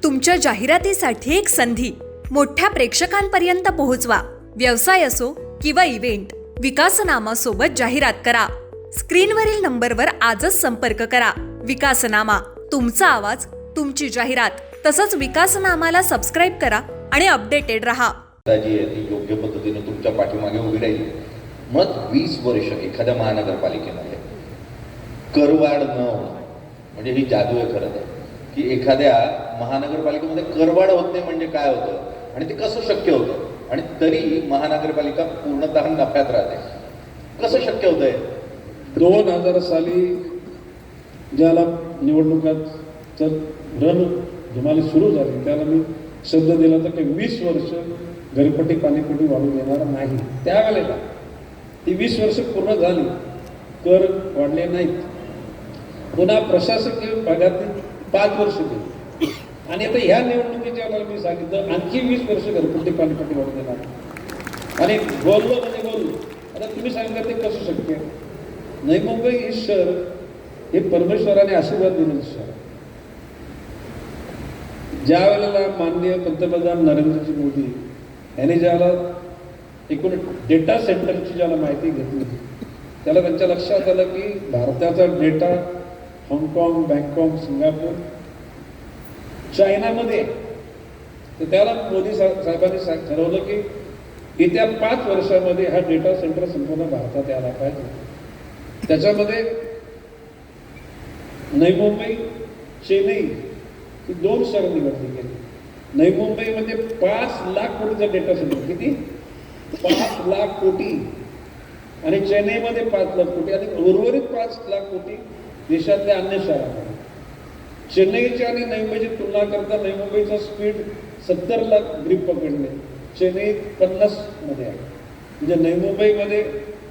तुमच्या जाहिरातीसाठी एक संधी मोठ्या प्रेक्षकांपर्यंत पोहोचवा. व्यवसाय असो किंवा इव्हेंट, विकासनामा सोबत जाहिरात करा. स्क्रीनवरील नंबरवर आजच संपर्क करा. विकासनामा, तुमचा आवाज, तुमची जाहिरात. तसंच विकासनामाला सबस्क्राईब करा आणि अपडेटेड रहा. जी आहे ती योग्य पद्धतीने तुमच्या पाठीमागे उभी राहील. मग 20 वर्ष एखाद्या महानगरपालिकेमध्ये करवाढ न होणं म्हणजे ही जादू आहे खरं तर, की एखाद्या महानगरपालिकेमध्ये करवाढ होत नाही म्हणजे काय होतं आणि ते कसं शक्य होतं आणि तरी महानगरपालिका पूर्णतः नफ्यात राहते. कसं शक्य होतंय? 2000 साली ज्याला निवडणुकात रणधुमाळी सुरू झाली त्याला मी शब्द दिला होता की 20 वर्ष घरपट्टी पाणीपट्टी वाढू देणार नाही. त्यावेळेला ती 20 वर्ष पूर्ण झाली, कर वाढले नाहीत. पुन्हा प्रशासकीय भागातील 5 वर्ष गेली आणि आता ह्या निवडणुकीच्या वेळेला मी सांगितलं आणखी 20 वर्ष घरपट्टी पाणीपट्टी वाढू देणार आणि बोललो म्हणजे बोललो. आता तुम्ही सांगितलं ते कसं शक्य आहे? नवी मुंबई हे शहर हे परमेश्वराने आशीर्वाद दिलेलं शहर. ज्या वेळेला माननीय पंतप्रधान नरेंद्रजी मोदी यांनी ज्याला एकूण डेटा सेंटरची ज्याला माहिती घेतली त्याला त्यांच्या लक्षात आलं की भारताचा डेटा हाँगकाँग, बँकॉक, सिंगापूर, चायनामध्ये. तर त्याला मोदी साहेबांनी ठरवलं की येत्या 5 वर्षामध्ये हा डेटा सेंटर संपूर्ण भारतात यायला पाहिजे. त्याच्यामध्ये नवी मुंबई, चेन्नई ही 2 शहर निवडली गेली. नवी मुंबईमध्ये 5 लाख कोटीचा डेटा सेंटर. किती? 5 लाख कोटी. आणि चेन्नईमध्ये 5 लाख कोटी आणि उर्वरित 5 लाख कोटी देशातल्या अन्य शहरांमध्ये. चेन्नईच्या आणि नवी मुंबईची तुलना करता नवी मुंबईचा स्पीड 70 लाख ग्रीप पकडले, चेन्नई 50 मध्ये आहे. म्हणजे नवी मुंबईमध्ये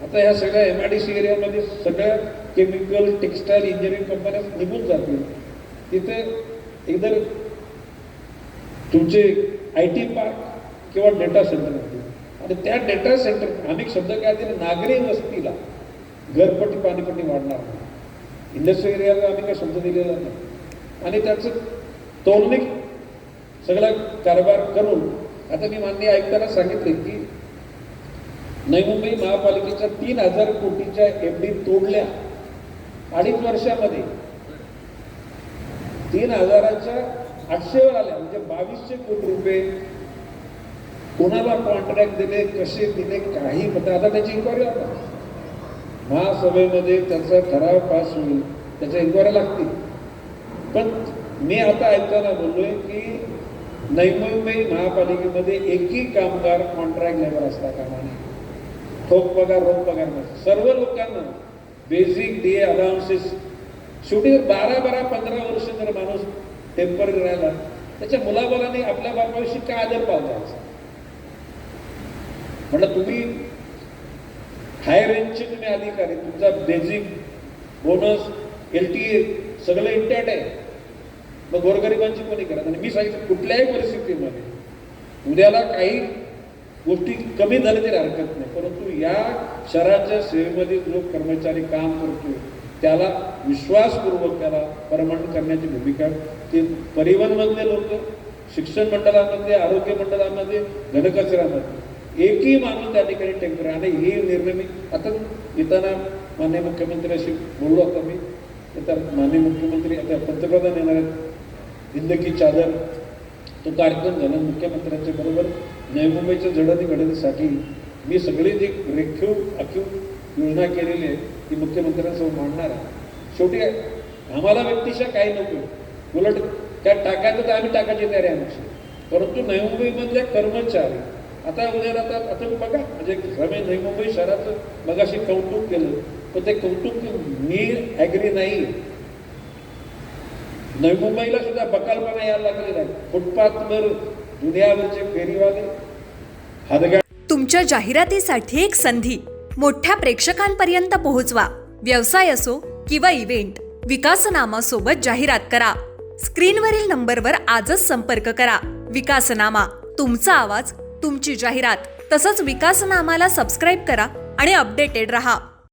आता ह्या सगळ्या MIDC एरियामध्ये सगळ्या केमिकल, टेक्स्टाईल, इंजिनिअरिंग कंपन्या निघून जातील. तिथे इधर तुमचे IT पार्क किंवा डेटा सेंटर होते आणि त्या डेटा सेंटर अनेक शब्द काय दिले, नागरी वस्तीला घरपट्टी पाणीपट्टी वाढणार नाही. इंडस्ट्रियल एरियाला आम्ही काय शब्द दिलेला नाही आणि त्याचं तोलनिक सगळा कारभार करून आता मी माननीय आयुक्तांना सांगितले की नवी मुंबई महापालिकेच्या 3000 कोटीच्या FD तोडल्या 2.5 वर्षामध्ये. 3000च्या 800 वर आल्या म्हणजे 2200 कोटी रुपये. कोणाला कॉन्ट्रॅक्ट दिले, कसे दिले, काही पता. आता त्याची इन्क्वायरी होता महासभेमध्ये, त्याचा ठराव पास होईल, त्याच्या इन्क्वायरी लागतील. पण मी आता ऐकताना बोललोय की नवी मुंबई महापालिकेमध्ये एकही कामगार कॉन्ट्रॅक्ट लेबर असता कामा नये. ठोक पगार, रोख पगार नसतो. सर्व लोकांना बेसिक DA अलाउन्सेस. शेवटी 12-15 वर्ष जर माणूस टेम्पररी राहिला त्याच्या मुलाबालाने आपल्या बापाविषयी काय आदर पावतायचा. म्हटलं तुम्ही हाय रेंजचे तुम्ही अधिकारी, तुमचा बेसिक बोनस, LTA सगळं इंटॅक्ट आहे. मग गोरगरिबांची कोणी करत. आणि मी सांगितलं कुठल्याही परिस्थितीमध्ये उद्याला काही गोष्टी कमी झाल्या तरी हरकत नाही, परंतु या शहराच्या सेवेमध्ये जो कर्मचारी काम करतो त्याला विश्वासपूर्वक त्याला परमनंट करण्याची भूमिका ते परिवहनमधले लोक, शिक्षण मंडळामध्ये, आरोग्य मंडळामध्ये, घनकचऱ्यामध्ये एकही माणूस त्या ठिकाणी टेम्पर. आणि हे निर्णय मी आता येताना माननीय मुख्यमंत्र्याशी बोललो. आता मी आता माननीय मुख्यमंत्री आता पंतप्रधान येणार आहेत, जिंदगी चादर तो कार्यक्रम झाला मुख्यमंत्र्यांच्या बरोबर. नवी मुंबईच्या जडणघडणीसाठी मी सगळी जी रेखीव आखीव योजना केलेली आहे ती मुख्यमंत्र्यांसमोर मांडणार आहे. शेवटी आम्हाला व्यक्तिशः काही नको, उलट त्या टाकायचं तर आम्ही टाकायची तयारी आमची. परंतु नवी मुंबईमधले कर्मचारी आता उद्या राहतात. आता बघा म्हणजे नवी मुंबई शहराचं मगाशी कौतुक केलं, पण ते कौतुक मी ॲग्री नाही. नवी मुंबईला सुद्धा बकालपणा यायला लागलेला आहे. फुटपाथवर दुनियावरचे फेरीवाले, हादगा. तुमच्या जाहिरातीसाठी एक संधी मोठ्या प्रेक्षकांपर्यंत पोहोचवा. व्यवसाय असो किंवा इव्हेंट, विकासनामा सोबत जाहिरात करा. स्क्रीनवरील नंबरवर आजच संपर्क करा. विकासनामा, तुमचा आवाज, तुमची जाहिरात. तसंच विकासनामाला सबस्क्राईब करा आणि अपडेटेड रहा.